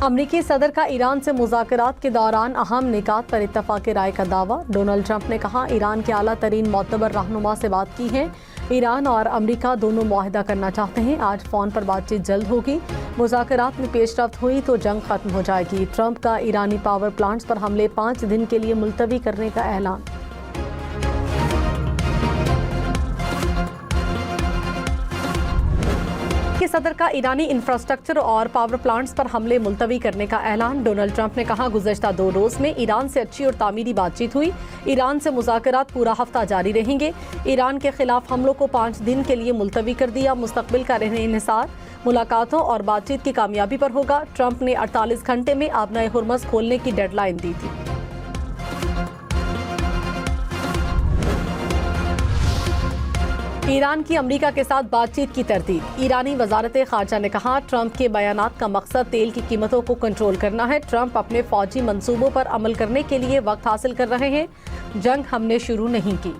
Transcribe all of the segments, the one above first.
امریکی صدر کا ایران سے مذاکرات کے دوران اہم نکات پر اتفاق رائے کا دعویٰ۔ ڈونلڈ ٹرمپ نے کہا ایران کے اعلیٰ ترین معتبر رہنما سے بات کی ہے۔ ایران اور امریکہ دونوں معاہدہ کرنا چاہتے ہیں۔ آج فون پر بات چیت جلد ہوگی۔ مذاکرات میں پیش رفت ہوئی تو جنگ ختم ہو جائے گی۔ ٹرمپ کا ایرانی پاور پلانٹس پر حملے 5 دن کے لیے ملتوی کرنے کا اعلان۔ صدر کا ایرانی انفراسٹرکچر اور پاور پلانٹس پر حملے ملتوی کرنے کا اعلان۔ ڈونلڈ ٹرمپ نے کہا گزشتہ 2 روز میں ایران سے اچھی اور تعمیری بات چیت ہوئی۔ ایران سے مذاکرات پورا ہفتہ جاری رہیں گے۔ ایران کے خلاف حملوں کو 5 دن کے لیے ملتوی کر دیا۔ مستقبل کا انحصار ملاقاتوں اور بات چیت کی کامیابی پر ہوگا۔ ٹرمپ نے 48 گھنٹے میں آبنائے ہرمز کھولنے کی ڈیڈ لائن دی تھی۔ ایران کی امریکہ کے ساتھ بات چیت کی تردید۔ ایرانی وزارت خارجہ نے کہا ٹرمپ کے بیانات کا مقصد تیل کی قیمتوں کو کنٹرول کرنا ہے۔ ٹرمپ اپنے فوجی منصوبوں پر عمل کرنے کے لیے وقت حاصل کر رہے ہیں۔ جنگ ہم نے شروع نہیں کی۔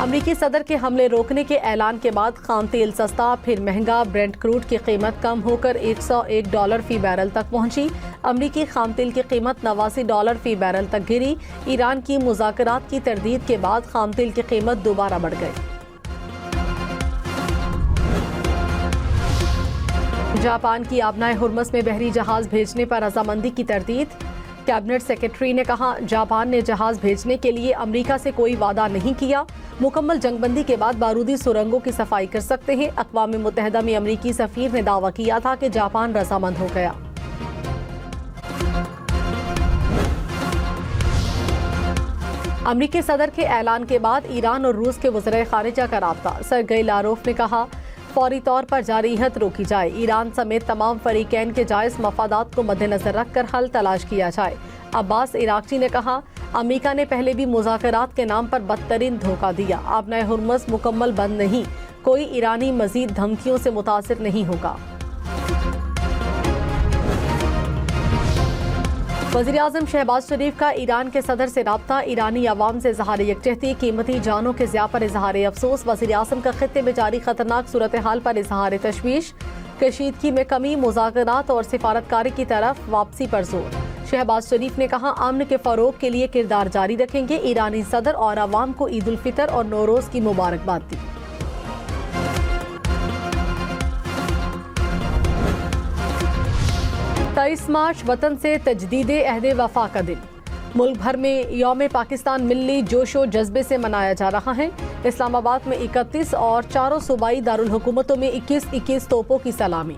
امریکی صدر کے حملے روکنے کے اعلان کے بعد خام تیل سستا پھر مہنگا۔ برنٹ کروڈ کی قیمت کم ہو کر $101 فی بیرل تک پہنچی۔ امریکی خام تیل کی قیمت $89 فی بیرل تک گری۔ ایران کی مذاکرات کی تردید کے بعد خام تیل کی قیمت دوبارہ بڑھ گئی۔ جاپان کی آبنائے ہرمز میں بحری جہاز بھیجنے پر رضامندی کی تردید۔ کیبنٹ سیکرٹری نے کہا جاپان نے جہاز بھیجنے کے لیے امریکہ سے کوئی وعدہ نہیں کیا۔ مکمل جنگ بندی کے بعد بارودی سرنگوں کی صفائی کر سکتے ہیں۔ اقوام متحدہ میں امریکی سفیر نے دعویٰ کیا تھا کہ جاپان رضامند ہو گیا۔ امریکی صدر کے اعلان کے بعد ایران اور روس کے وزرائے خارجہ کا رابطہ۔ سرگئی لاروف نے کہا فوری طور پر جارحیت روکی جائے۔ ایران سمیت تمام فریقین کے جائز مفادات کو مد نظر رکھ کر حل تلاش کیا جائے۔ عباس عراقچی نے کہا امریکہ نے پہلے بھی مذاکرات کے نام پر بدترین دھوکہ دیا۔ آبنائے ہرمز مکمل بند نہیں، کوئی ایرانی مزید دھمکیوں سے متاثر نہیں ہوگا۔ وزیراعظم شہباز شریف کا ایران کے صدر سے رابطہ۔ ایرانی عوام سے اظہار یکجہتی، قیمتی جانوں کے ضیاع پر اظہار افسوس۔ وزیراعظم کا خطے میں جاری خطرناک صورتحال پر اظہار تشویش۔ کشیدگی میں کمی، مذاکرات اور سفارتکاری کی طرف واپسی پر زور۔ شہباز شریف نے کہا امن کے فروغ کے لیے کردار جاری رکھیں گے۔ ایرانی صدر اور عوام کو عید الفطر اور نوروز کی مبارکباد دی۔ 23 مارچ وطن سے تجدید عہد وفا کا دن۔ ملک بھر میں یوم پاکستان ملی جوش و جذبے سے منایا جا رہا ہے۔ اسلام آباد میں 31 اور چاروں صوبائی دارالحکومتوں میں 21 توپوں کی سلامی۔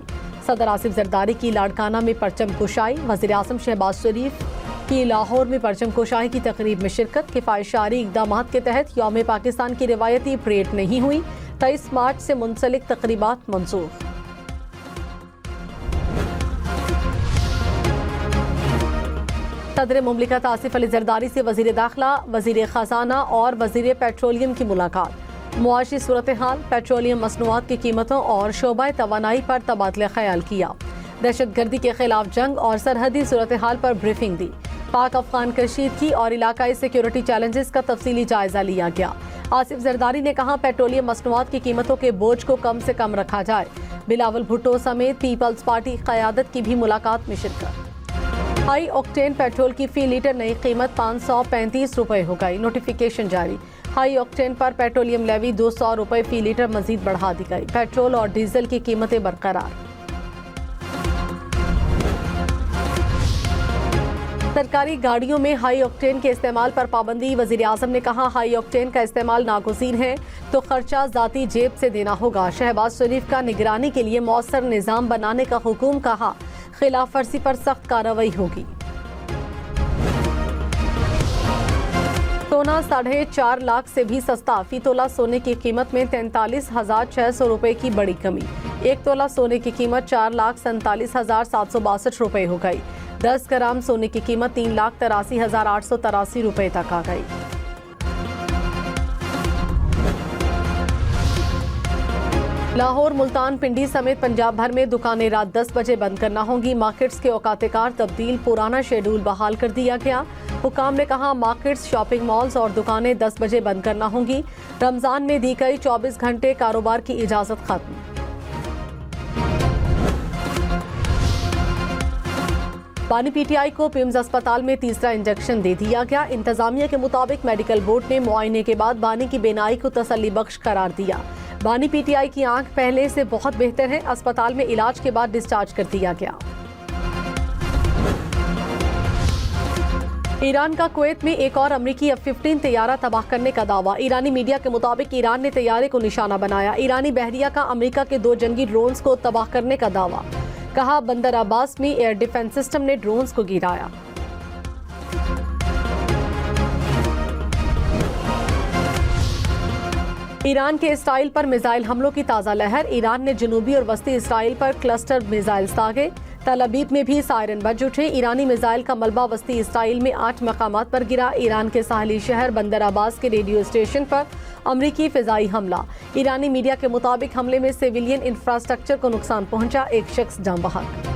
صدر آصف زرداری کی لاڑکانہ میں پرچم کشائی۔ وزیراعظم شہباز شریف کی لاہور میں پرچم کشائی کی تقریب میں شرکت۔ کفایت اقدامات کے تحت یوم پاکستان کی روایتی پریڈ نہیں ہوئی۔ 23 مارچ سے منسلک تقریبات منسوخ۔ صدر مملکت آصف علی زرداری سے وزیر داخلہ، وزیر خزانہ اور وزیر پیٹرولیم کی ملاقات۔ معاشی صورتحال، پیٹرولیم مصنوعات کی قیمتوں اور شعبہ توانائی پر تبادلہ خیال کیا۔ دہشت گردی کے خلاف جنگ اور سرحدی صورتحال پر بریفنگ دی۔ پاک افغان کشیدگی اور علاقائی سیکیورٹی چیلنجز کا تفصیلی جائزہ لیا گیا۔ آصف زرداری نے کہا پیٹرولیم مصنوعات کی قیمتوں کے بوجھ کو کم سے کم رکھا جائے۔ بلاول بھٹو سمیت پیپلز پارٹی قیادت کی بھی ملاقات میں شرکت۔ ہائی آکٹین پیٹرول کی فی لیٹر نئی قیمت ₹535 ہو گئی۔ نوٹیفیکیشن جاری۔ ہائی آکٹین پر پیٹرولیم لیوی ₹200 فی لیٹر مزید بڑھا دی گئی۔ پیٹرول اور ڈیزل کی قیمتیں برقرار۔ سرکاری گاڑیوں میں ہائی آکٹین کے استعمال پر پابندی۔ وزیر اعظم نے کہا ہائی آکٹین کا استعمال ناگزیر ہے تو خرچہ ذاتی جیب سے دینا ہوگا۔ شہباز شریف کا نگرانی کے لیے مؤثر نظام بنانے کا حکم، کہا خلاف ورزی پر سخت کارروائی ہوگی۔ سونا 4.5 لاکھ سے بھی سستا۔ فی تولہ سونے کی قیمت میں 43,600 روپے کی بڑی کمی۔ 1 تولہ سونے کی قیمت 4,47,762 روپے ہو گئی۔ 10 گرام سونے کی قیمت 3,83,883 روپے تک آ گئی۔ لاہور، ملتان، پنڈی سمیت پنجاب بھر میں دکانیں رات 10 بجے بند کرنا ہوں گی۔ مارکیٹس کے اوقات کار تبدیل، پرانا شیڈول بحال کر دیا گیا۔ حکام نے کہا مارکیٹس، شاپنگ مالز اور دکانیں 10 بجے بند کرنا ہوں گی۔ رمضان میں دی گئی 24 گھنٹے کاروبار کی اجازت ختم۔ بانی پی ٹی آئی کو پیمز اسپتال میں تیسرا انجیکشن دے دیا گیا۔ انتظامیہ کے مطابق میڈیکل بورڈ نے معائنے کے بعد بانی کی بینائی کو تسلی بخش قرار دیا۔ بانی پی ٹی آئی کی آنکھ پہلے سے بہت بہتر ہے، اسپتال میں علاج کے بعد ڈسچارج کر دیا گیا۔ ایران کا کویت میں ایک اور امریکی F-15 طیارہ تباہ کرنے کا دعویٰ۔ ایرانی میڈیا کے مطابق ایران نے طیارے کو نشانہ بنایا۔ ایرانی بحریہ کا امریکہ کے 2 جنگی ڈرونز کو تباہ کرنے کا دعویٰ۔ کہا بندر عباس میں ایئر ڈیفنس سسٹم نے ڈرونز کو گرایا۔ ایران کے اسرائیل پر میزائل حملوں کی تازہ لہر۔ ایران نے جنوبی اور وسطی اسرائیل پر کلسٹر میزائل داغے۔ تل ابیب میں بھی سائرن بج اٹھے۔ ایرانی میزائل کا ملبہ وسطی اسرائیل میں 8 مقامات پر گرا۔ ایران کے ساحلی شہر بندر عباس کے ریڈیو اسٹیشن پر امریکی فضائی حملہ۔ ایرانی میڈیا کے مطابق حملے میں سیویلین انفراسٹرکچر کو نقصان پہنچا، ایک شخص جاں بحق۔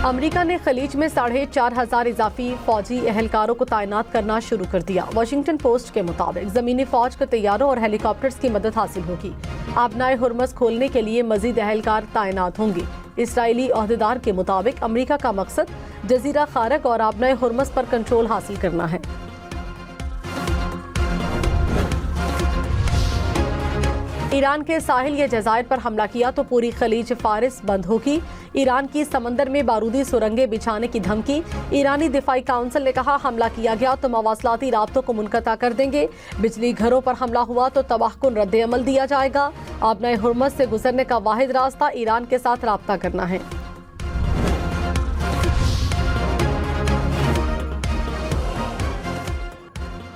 امریکہ نے خلیج میں 4,500 اضافی فوجی اہلکاروں کو تعینات کرنا شروع کر دیا۔ واشنگٹن پوسٹ کے مطابق زمینی فوج کو طیاروں اور ہیلی کاپٹرز کی مدد حاصل ہوگی۔ آبنائے ہرمز کھولنے کے لیے مزید اہلکار تعینات ہوں گے۔ اسرائیلی عہدیدار کے مطابق امریکہ کا مقصد جزیرہ خارق اور آبنائے ہرمز پر کنٹرول حاصل کرنا ہے۔ ایران کے ساحل یا جزائر پر حملہ کیا تو پوری خلیج فارس بند ہوگی۔ ایران کی سمندر میں بارودی سرنگیں بچھانے کی دھمکی۔ ایرانی دفاعی کونسل نے کہا حملہ کیا گیا تو مواصلاتی رابطوں کو منقطع کر دیں گے۔ بجلی گھروں پر حملہ ہوا تو تباہ کن رد عمل دیا جائے گا۔ آبنائے ہرمز سے گزرنے کا واحد راستہ ایران کے ساتھ رابطہ کرنا ہے۔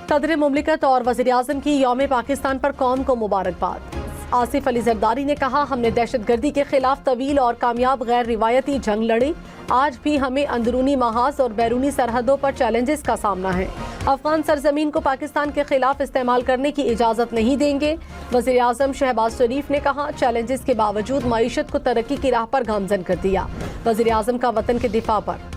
صدر مملکت اور وزیر اعظم کی یوم پاکستان پر قوم کو مبارکباد۔ آصف علی زرداری نے کہا ہم نے دہشت گردی کے خلاف طویل اور کامیاب غیر روایتی جنگ لڑی۔ آج بھی ہمیں اندرونی محاذ اور بیرونی سرحدوں پر چیلنجز کا سامنا ہے۔ افغان سرزمین کو پاکستان کے خلاف استعمال کرنے کی اجازت نہیں دیں گے۔ وزیر اعظم شہباز شریف نے کہا چیلنجز کے باوجود معیشت کو ترقی کی راہ پر گامزن کر دیا۔ وزیر اعظم کا وطن کے دفاع پر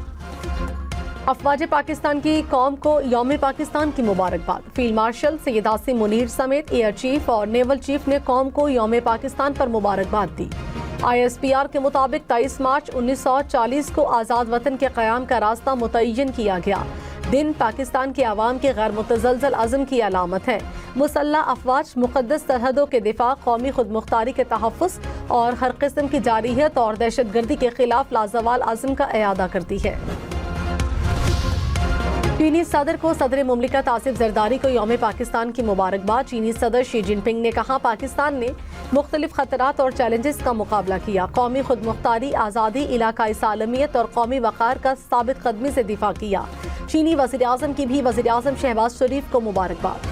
افواج پاکستان کی قوم کو یوم پاکستان کی مبارکباد۔ فیلڈ مارشل سید عاصم منیر سمیت ایئر چیف اور نیول چیف نے قوم کو یوم پاکستان پر مبارکباد دی۔ ISPR کے مطابق 23 مارچ 1940 کو آزاد وطن کے قیام کا راستہ متعین کیا گیا۔ دن پاکستان کے عوام کے غیر متزلزل عزم کی علامت ہے۔ مسلح افواج مقدس سرحدوں کے دفاع، قومی خود مختاری کے تحفظ اور ہر قسم کی جارحیت اور دہشت گردی کے خلاف لازوال عزم کا اعادہ کرتی ہے۔ چینی صدر کو صدر مملکت آصف زرداری کو یوم پاکستان کی مبارکباد۔ چینی صدر شی جن پنگ نے کہا پاکستان نے مختلف خطرات اور چیلنجز کا مقابلہ کیا، قومی خود مختاری، آزادی، علاقائی سالمیت اور قومی وقار کا ثابت قدمی سے دفاع کیا۔ چینی وزیر اعظم کی بھی وزیر اعظم شہباز شریف کو مبارکباد۔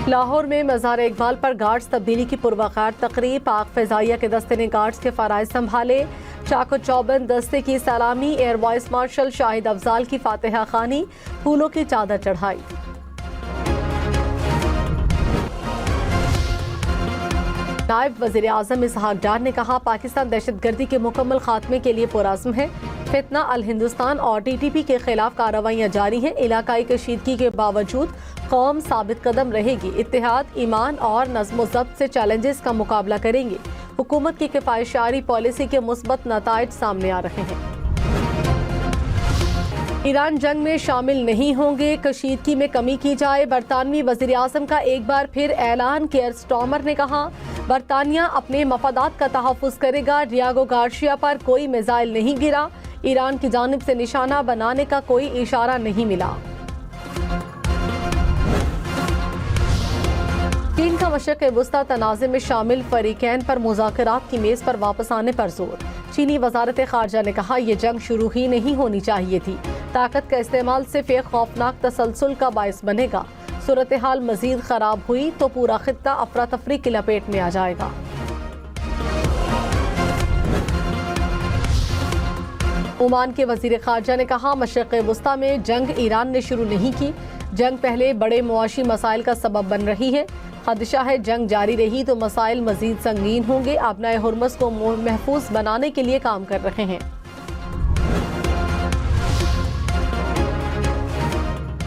لاہور میں مزار اقبال پر گارڈز تبدیلی کی پروقار تقریب، پاک فضائیہ کے دستے نے گارڈز کے فرائض سنبھالے۔ چاق و چوبند دستے کی سلامی، ایئر وائس مارشل شاہد افضال کی فاتحہ خوانی، پھولوں کی چادر چڑھائی۔ نائب وزیر اعظم اسحاق ڈار نے کہا پاکستان دہشت گردی کے مکمل خاتمے کے لیے پرعزم ہے۔ فتنہ الہندوستان اور TTP کے خلاف کارروائیاں جاری ہیں۔ علاقائی کشیدگی کے باوجود قوم ثابت قدم رہے گی، اتحاد، ایمان اور نظم و ضبط سے چیلنجز کا مقابلہ کریں گے۔ حکومت کی کفایت شعاری پالیسی کے مثبت نتائج سامنے آ رہے ہیں۔ ایران جنگ میں شامل نہیں ہوں گے، کشیدگی میں کمی کی جائے۔ برطانوی وزیر اعظم کا ایک بار پھر اعلان، کیئر سٹارمر نے کہا برطانیہ اپنے مفادات کا تحفظ کرے گا۔ ڈیاگو گارشیا پر کوئی میزائل نہیں گرا، ایران کی جانب سے نشانہ بنانے کا کوئی اشارہ نہیں ملا۔ چین کا مشرق وسطی تنازع میں شامل فریقین پر مذاکرات کی میز پر واپس آنے پر زور۔ چینی وزارت خارجہ نے کہا یہ جنگ شروع ہی نہیں ہونی چاہیے تھی، طاقت کا استعمال صرف ایک خوفناک تسلسل کا باعث بنے گا۔ صورتحال مزید خراب ہوئی تو پورا خطہ افراتفری کی لپیٹ میں آ جائے گا۔ عمان کے وزیر خارجہ نے کہا مشرق وسطی میں جنگ ایران نے شروع نہیں کی، جنگ پہلے بڑے معاشی مسائل کا سبب بن رہی ہے۔ خدشہ ہے جنگ جاری رہی تو مسائل مزید سنگین ہوں گے۔ آبنائے ہرمز کو محفوظ بنانے کے لیے کام کر رہے ہیں۔